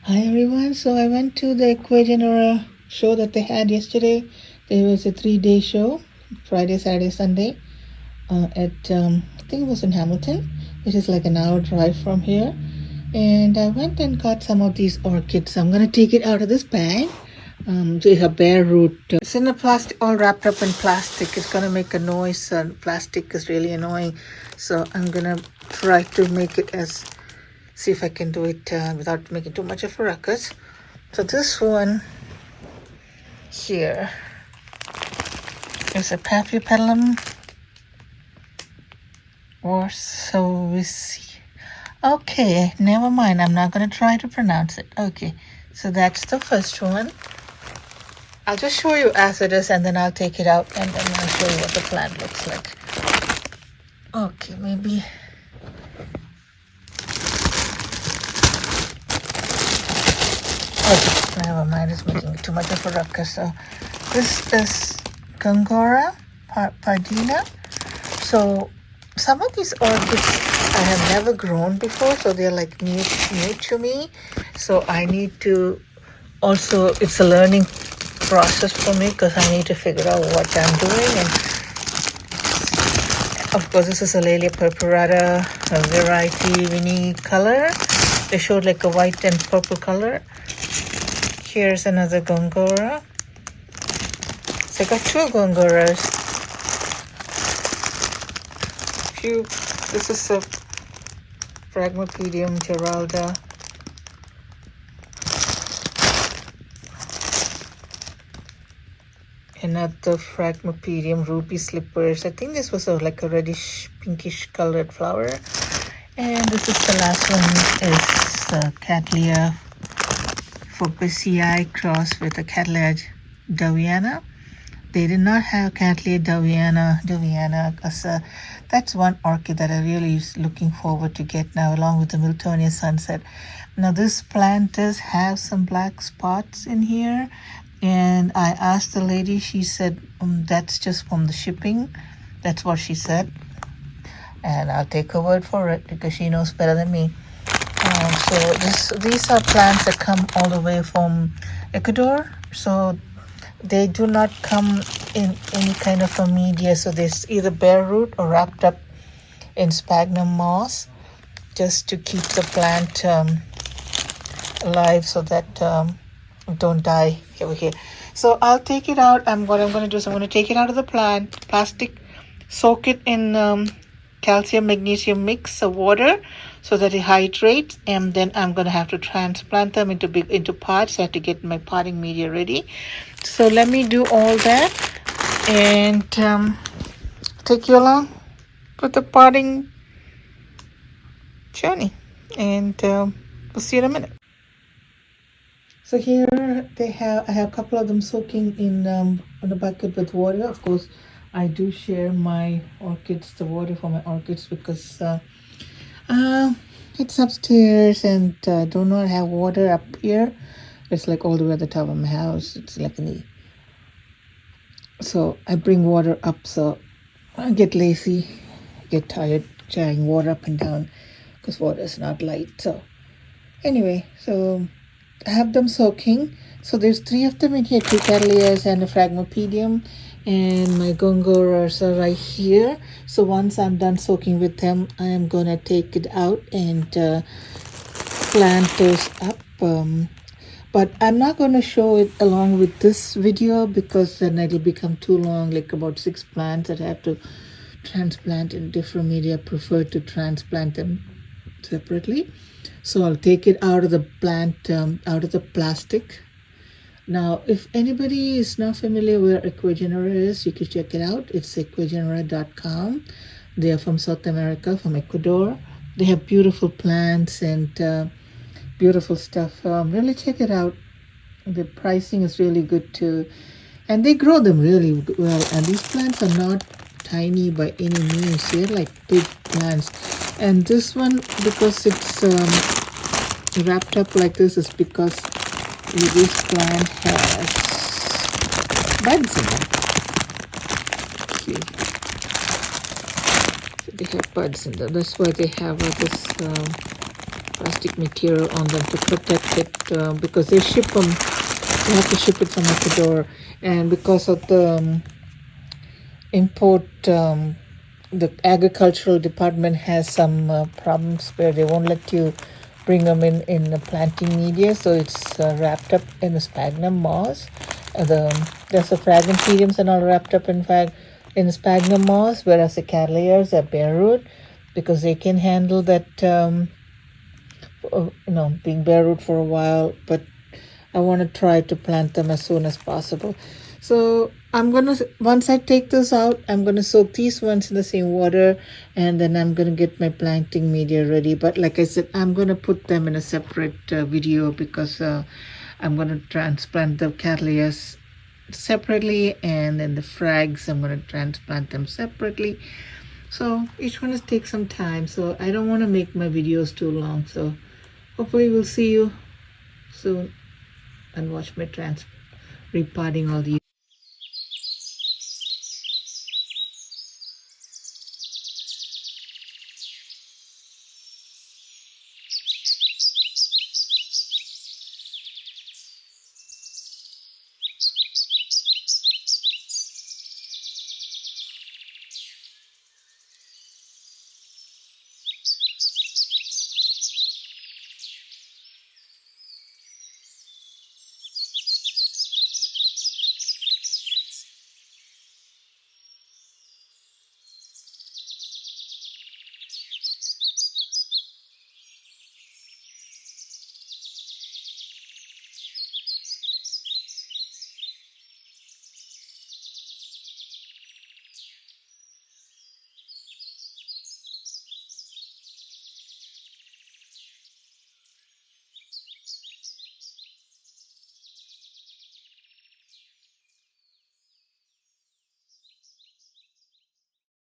Hi everyone. So I went to the Ecuagenera show that they had yesterday. There was a 3-day show, Friday, Saturday, Sunday, at I think it was in Hamilton, which is like an hour drive from here. And I went and got some of these orchids. I'm gonna take it out of this bag. It's a bare root. It's in a plastic, all wrapped up in plastic. It's gonna make a noise. Plastic is really annoying, so I'm gonna try to make it as see if I can do it without making too much of a ruckus. So this one here is a phragmipedium or so we see. Okay, never mind. I'm not going to try to pronounce it. Okay, so that's the first one. I'll just show you as it is and then I'll take it out and then I'll show you what the plant looks like. Okay, maybe. Okay, never mind, it's making too much of a ruckus. So this is Gongora pardina. So some of these orchids I have never grown before, so they're like new to me. So I need to also, it's a learning process for me because I need to figure out what I'm doing. And of course, this is a Laelia purpurata, a variety Winnie color. They showed like a white and purple color. Here's another Gongora. So I got two Gongoras. This is a phragmipedium geralda. Another phragmipedium ruby slippers. I think this was like a reddish pinkish colored flower. And this is the last one is the Cattleya for BCI cross with a Cattleyas Dowiana. They did not have Cattleya Dowiana because that's one orchid that I really is looking forward to get now, along with the Miltonia Sunset. Now this plant does have some black spots in here, and I asked the lady, she said that's just from the shipping. That's what she said, and I'll take her word for it because she knows better than me. So these are plants that come all the way from Ecuador, so they do not come in any kind of a media. So there's either bare root or wrapped up in sphagnum moss, just to keep the plant alive so that don't die over here. So I'll take it out. What I'm going to do is I'm going to take it out of the plastic, soak it in calcium magnesium mix of water so that it hydrates, and then I'm going to have to transplant them into pots. I have to get my potting media ready. So let me do all that and take you along with the potting journey, and we'll see you in a minute. So here I have a couple of them soaking in on a bucket with water. Of course, I do share my orchids, the water for my orchids, because it's upstairs and do not have water up here. It's like all the way at the top of my house. It's like so I bring water up. So I get lazy, get tired carrying water up and down because water is not light. So anyway, so I have them soaking. So there's 3 of them in here, 2 cattleyas and a phragmipedium, and my Gongoras are right here. So once I'm done soaking with them, I am gonna take it out and plant those up. But I'm not going to show it along with this video because then it'll become too long, like about 6 plants that I have to transplant in different media. I prefer to transplant them separately. So I'll take it out of the plant, out of the plastic. Now, if anybody is not familiar where Ecuagenera is, you can check it out. It's ecuagenera.com. They are from South America, from Ecuador. They have beautiful plants and beautiful stuff. Really check it out. The pricing is really good too, and they grow them really well. And these plants are not tiny by any means. They're like big plants. And this one, because it's wrapped up like this, is because this plant has buds in it. See, so they have buds in them. That's why they have this plastic material on them to protect it because they ship them. You have to ship it from Ecuador, and because of the import, the agricultural department has some problems where they won't let you bring them in the planting media, so it's wrapped up in the sphagnum moss. There's the phragmipediums and all wrapped up in sphagnum moss, whereas the cattleyas are bare root because they can handle that, being bare root for a while. But I want to try to plant them as soon as possible. So once I take those out, I'm gonna soak these ones in the same water, and then I'm gonna get my planting media ready. But like I said, I'm gonna put them in a separate video because I'm gonna transplant the cattleyas separately, and then the frags I'm gonna transplant them separately. So each one will take some time, so I don't want to make my videos too long. So hopefully we'll see you soon and watch my repotting all these.